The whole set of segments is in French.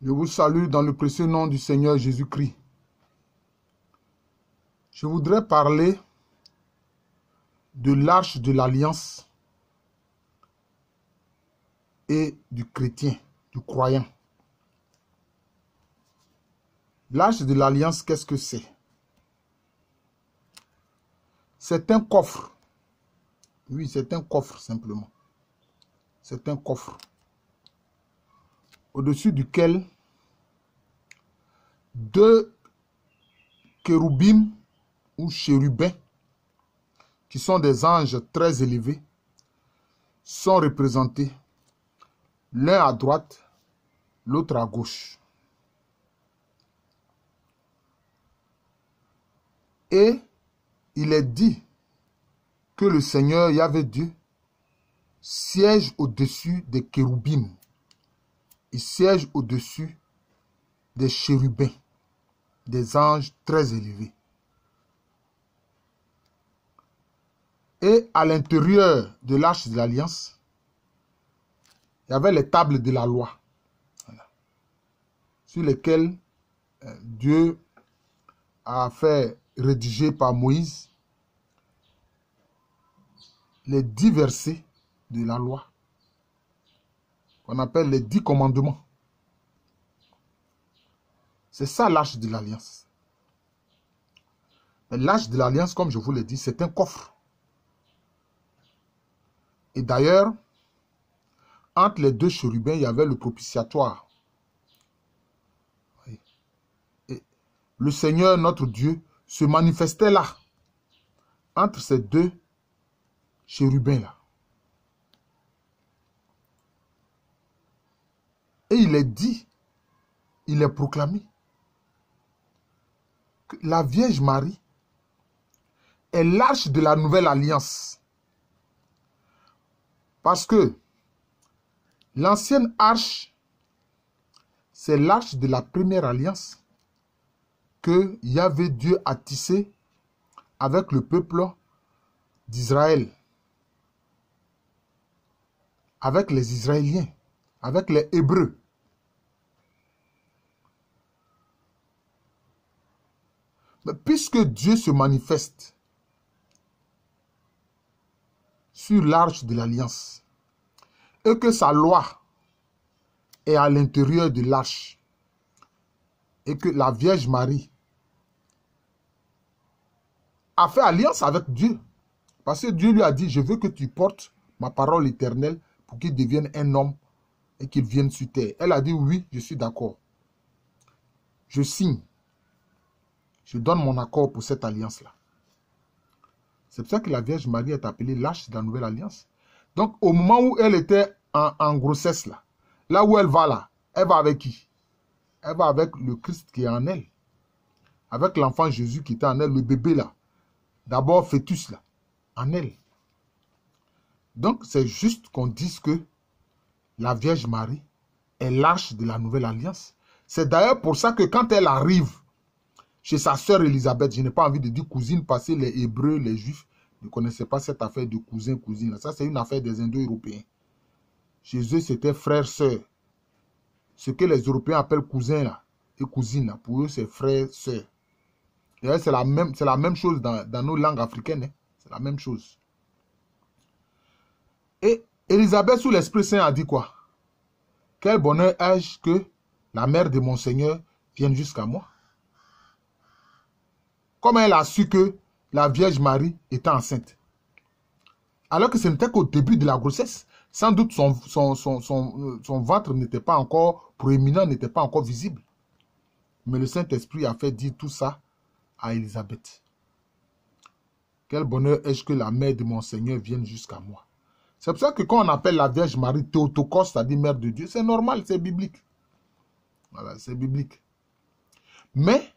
Je vous salue dans le précieux nom du Seigneur Jésus-Christ. Je voudrais parler de l'arche de l'alliance et du chrétien, du croyant. L'arche de l'alliance, qu'est-ce que c'est? C'est un coffre. Oui, c'est un coffre simplement. C'est un coffre au-dessus duquel deux chérubins ou chérubins, qui sont des anges très élevés, sont représentés, l'un à droite, l'autre à gauche. Et il est dit que le Seigneur Yahvé Dieu siège au-dessus des chérubins. Il siège au-dessus des chérubins, des anges très élevés. Et à l'intérieur de l'arche de l'alliance, il y avait les tables de la loi, voilà, sur lesquelles Dieu a fait rédiger par Moïse les 10 versets de la loi, qu'on appelle les 10 commandements. C'est ça l'arche de l'alliance. L'arche de l'alliance, comme je vous l'ai dit, c'est un coffre. Et d'ailleurs, entre les deux chérubins, il y avait le propitiatoire. Et le Seigneur, notre Dieu, se manifestait là, entre ces deux chérubins-là. Et il est dit, il est proclamé, que la Vierge Marie est l'arche de la nouvelle alliance. Parce que l'ancienne arche, c'est l'arche de la première alliance que Yahvé Dieu a tissée avec le peuple d'Israël, avec les Israéliens, avec les Hébreux. Mais puisque Dieu se manifeste sur l'arche de l'alliance et que sa loi est à l'intérieur de l'arche et que la Vierge Marie a fait alliance avec Dieu, parce que Dieu lui a dit, je veux que tu portes ma parole éternelle pour qu'il devienne un homme et qu'il vienne sur terre. Elle a dit, oui, je suis d'accord. Je signe. Je donne mon accord pour cette alliance-là. C'est pour ça que la Vierge Marie est appelée l'arche de la nouvelle alliance. Donc, au moment où elle était en grossesse, là où elle va là, elle va avec qui? Elle va avec le Christ qui est en elle. Avec l'enfant Jésus qui était en elle, le bébé là. D'abord, fœtus là, en elle. Donc, c'est juste qu'on dise que la Vierge Marie est l'arche de la nouvelle alliance. C'est d'ailleurs pour ça que quand elle arrive chez sa sœur Élisabeth, je n'ai pas envie de dire cousine, parce que les Hébreux, les Juifs ne connaissaient pas cette affaire de cousin-cousine. Ça, c'est une affaire des Indo-Européens. Chez eux, c'était frère-sœur. Ce que les Européens appellent cousin là, et cousine, là, pour eux, c'est frère-sœur. C'est la même chose dans nos langues africaines. Hein. C'est la même chose. Et Élisabeth, sous l'Esprit Saint, a dit quoi? Quel bonheur ai-je que la mère de mon Seigneur vienne jusqu'à moi. Comme elle a su que la Vierge Marie était enceinte. Alors que ce n'était qu'au début de la grossesse. Sans doute son ventre n'était pas encore proéminent, n'était pas encore visible. Mais le Saint-Esprit a fait dire tout ça à Élisabeth. Quel bonheur ai-je que la mère de mon Seigneur vienne jusqu'à moi. C'est pour ça que quand on appelle la Vierge Marie Théotokos, c'est-à-dire Mère de Dieu, c'est normal, c'est biblique. Voilà, c'est biblique. Mais,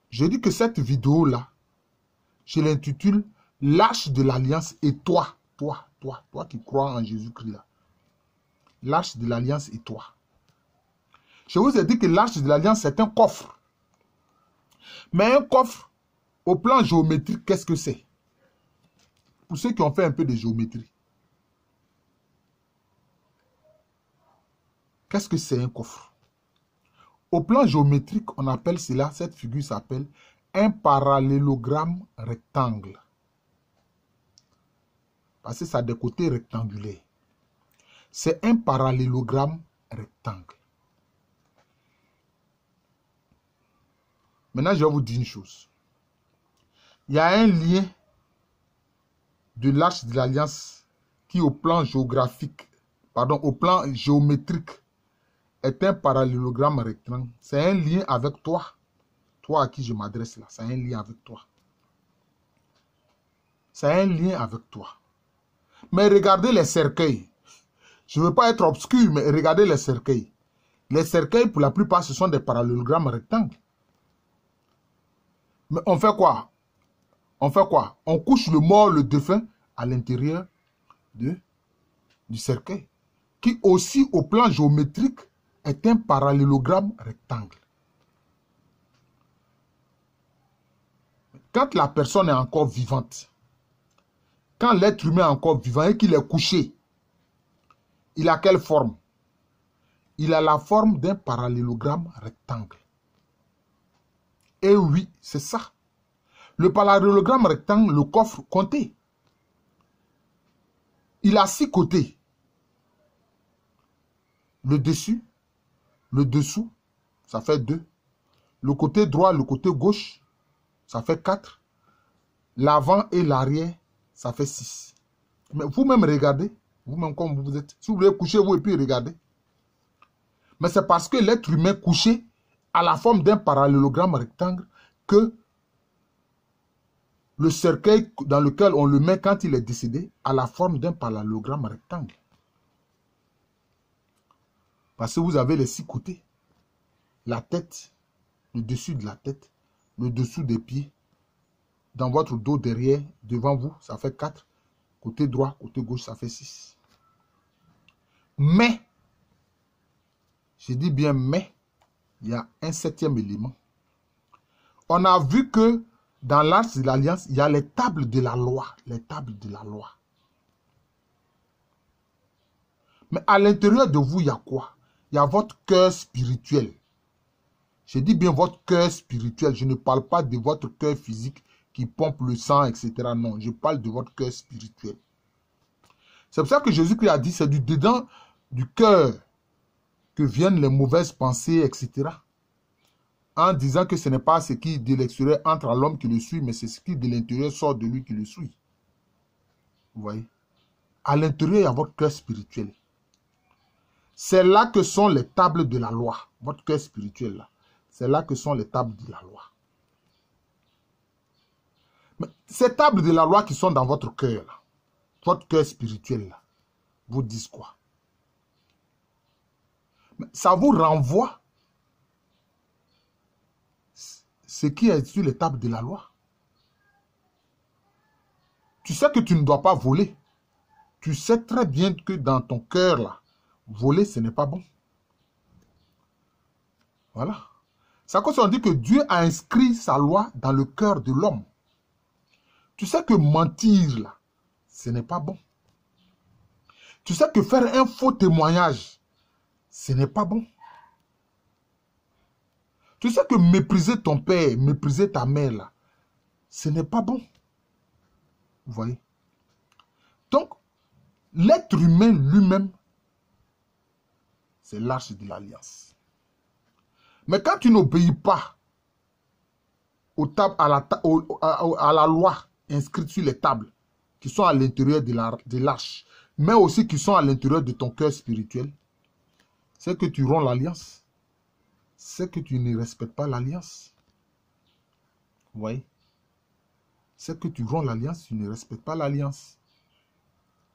je dis que cette vidéo-là, je l'intitule « L'arche de l'alliance et toi, toi qui crois en Jésus-Christ là. L'arche de l'alliance et toi. » Je vous ai dit que l'arche de l'alliance, c'est un coffre. Mais un coffre, au plan géométrique, qu'est-ce que c'est? Pour ceux qui ont fait un peu de géométrie. Qu'est-ce que c'est un coffre? Au plan géométrique, on appelle cela, cette figure s'appelle un parallélogramme rectangle. Parce que ça a des côtés rectangulaires. C'est un parallélogramme rectangle. Maintenant, je vais vous dire une chose. Il y a un lien de l'arche de l'Alliance qui, au plan géographique, pardon, au plan géométrique, est un parallélogramme rectangle. C'est un lien avec toi. Toi à qui je m'adresse là, c'est un lien avec toi. C'est un lien avec toi. Mais regardez les cercueils. Je ne veux pas être obscur, mais regardez les cercueils. Les cercueils, pour la plupart, ce sont des parallélogrammes rectangles. Mais on fait quoi? On fait quoi? On couche le mort, le défunt, à l'intérieur du cercueil, qui aussi, au plan géométrique, est un parallélogramme rectangle. Quand la personne est encore vivante, quand l'être humain est encore vivant et qu'il est couché, il a quelle forme? Il a la forme d'un parallélogramme rectangle. Et oui, c'est ça. Le parallélogramme rectangle, le coffre, comptez. Il a 6 côtés. Le dessus, le dessous, ça fait 2. Le côté droit, le côté gauche, ça fait 4. L'avant et l'arrière, ça fait 6. Mais vous-même regardez, vous-même comme vous êtes. Si vous voulez coucher vous et puis regardez. Mais c'est parce que l'être humain couché a la forme d'un parallélogramme rectangle que le cercueil dans lequel on le met quand il est décédé a la forme d'un parallélogramme rectangle. Parce que vous avez les 6 côtés. La tête, le dessus de la tête, le dessous des pieds. Dans votre dos derrière, devant vous, ça fait 4. Côté droit, côté gauche, ça fait 6. Mais, je dis bien mais, il y a un 7e élément. On a vu que dans l'arche de l'Alliance, il y a les tables de la loi. Les tables de la loi. Mais à l'intérieur de vous, il y a quoi? Il y a votre cœur spirituel. Je dis bien votre cœur spirituel. Je ne parle pas de votre cœur physique qui pompe le sang, etc. Non, je parle de votre cœur spirituel. C'est pour ça que Jésus-Christ a dit, c'est du dedans du cœur que viennent les mauvaises pensées, etc. En disant que ce n'est pas ce qui de l'extérieur entre à l'homme qui le suit, mais c'est ce qui de l'intérieur sort de lui qui le suit. Vous voyez? À l'intérieur, il y a votre cœur spirituel. C'est là que sont les tables de la loi. Votre cœur spirituel, là. C'est là que sont les tables de la loi. Mais ces tables de la loi qui sont dans votre cœur, là, votre cœur spirituel, là, vous disent quoi? Mais ça vous renvoie ce qui est sur les tables de la loi. Tu sais que tu ne dois pas voler. Tu sais très bien que dans ton cœur, là, voler, ce n'est pas bon. Voilà. C'est à cause qu'on dit que Dieu a inscrit sa loi dans le cœur de l'homme. Tu sais que mentir, là, ce n'est pas bon. Tu sais que faire un faux témoignage, ce n'est pas bon. Tu sais que mépriser ton père, mépriser ta mère, là, ce n'est pas bon. Vous voyez? Donc, l'être humain lui-même, c'est l'arche de l'Alliance. Mais quand tu n'obéis pas à la loi inscrite sur les tables, qui sont à l'intérieur de l'arche, mais aussi qui sont à l'intérieur de ton cœur spirituel, c'est que tu romps l'alliance. C'est que tu ne respectes pas l'alliance. Vous voyez? C'est que tu romps l'alliance, tu ne respectes pas l'alliance.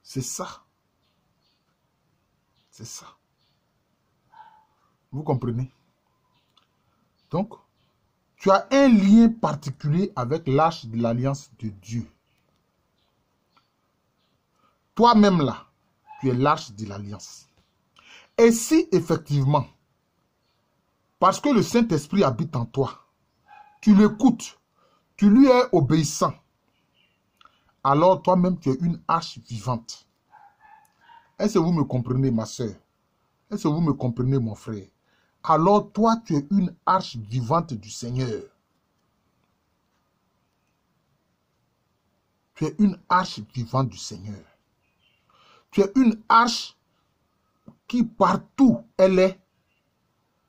C'est ça. C'est ça. Vous comprenez? Donc, tu as un lien particulier avec l'arche de l'alliance de Dieu. Toi-même là, tu es l'arche de l'alliance. Et si effectivement, parce que le Saint-Esprit habite en toi, tu l'écoutes, tu lui es obéissant, alors toi-même tu es une arche vivante. Est-ce que vous me comprenez, ma soeur? Est-ce que vous me comprenez, mon frère? alors toi, tu es une arche vivante du Seigneur. Tu es une arche vivante du Seigneur. Tu es une arche qui partout elle est,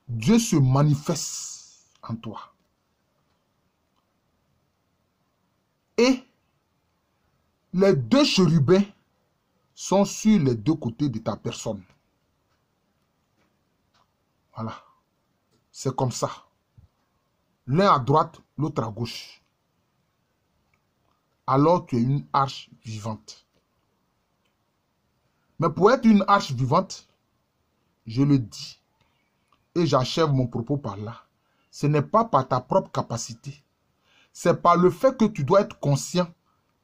Dieu se manifeste en toi. Et les deux chérubins sont sur les deux côtés de ta personne. Voilà. C'est comme ça. L'un à droite, l'autre à gauche. Alors tu es une arche vivante. Mais pour être une arche vivante, je le dis, et j'achève mon propos par là, ce n'est pas par ta propre capacité. C'est par le fait que tu dois être conscient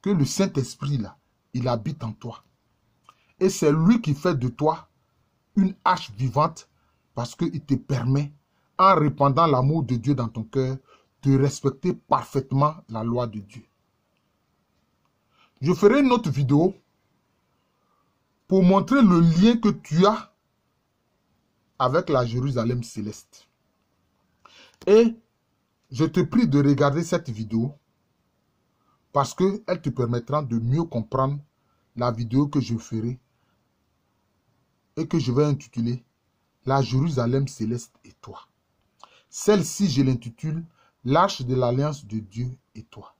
que le Saint-Esprit, là, il habite en toi. Et c'est lui qui fait de toi une arche vivante parce qu'il te permet, en répandant l'amour de Dieu dans ton cœur, de respecter parfaitement la loi de Dieu. Je ferai une autre vidéo pour montrer le lien que tu as avec la Jérusalem céleste. Et je te prie de regarder cette vidéo parce qu'elle te permettra de mieux comprendre la vidéo que je ferai et que je vais intituler « La Jérusalem céleste et toi ». Celle-ci, je l'intitule « L'arche de l'alliance de Dieu et toi ».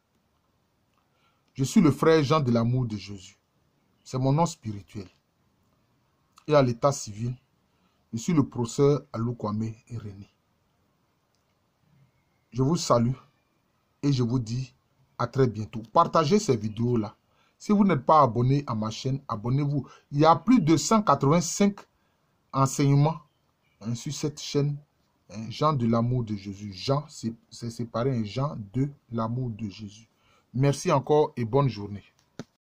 Je suis le frère Jean de l'amour de Jésus. C'est mon nom spirituel. Et à l'état civil, je suis le professeur Alou Kwame et René. Je vous salue et je vous dis à très bientôt. Partagez ces vidéos-là. Si vous n'êtes pas abonné à ma chaîne, abonnez-vous. Il y a plus de 185 enseignements sur cette chaîne. Jean de l'amour de Jésus. Jean, c'est séparé, Jean de l'amour de Jésus. Merci encore et bonne journée.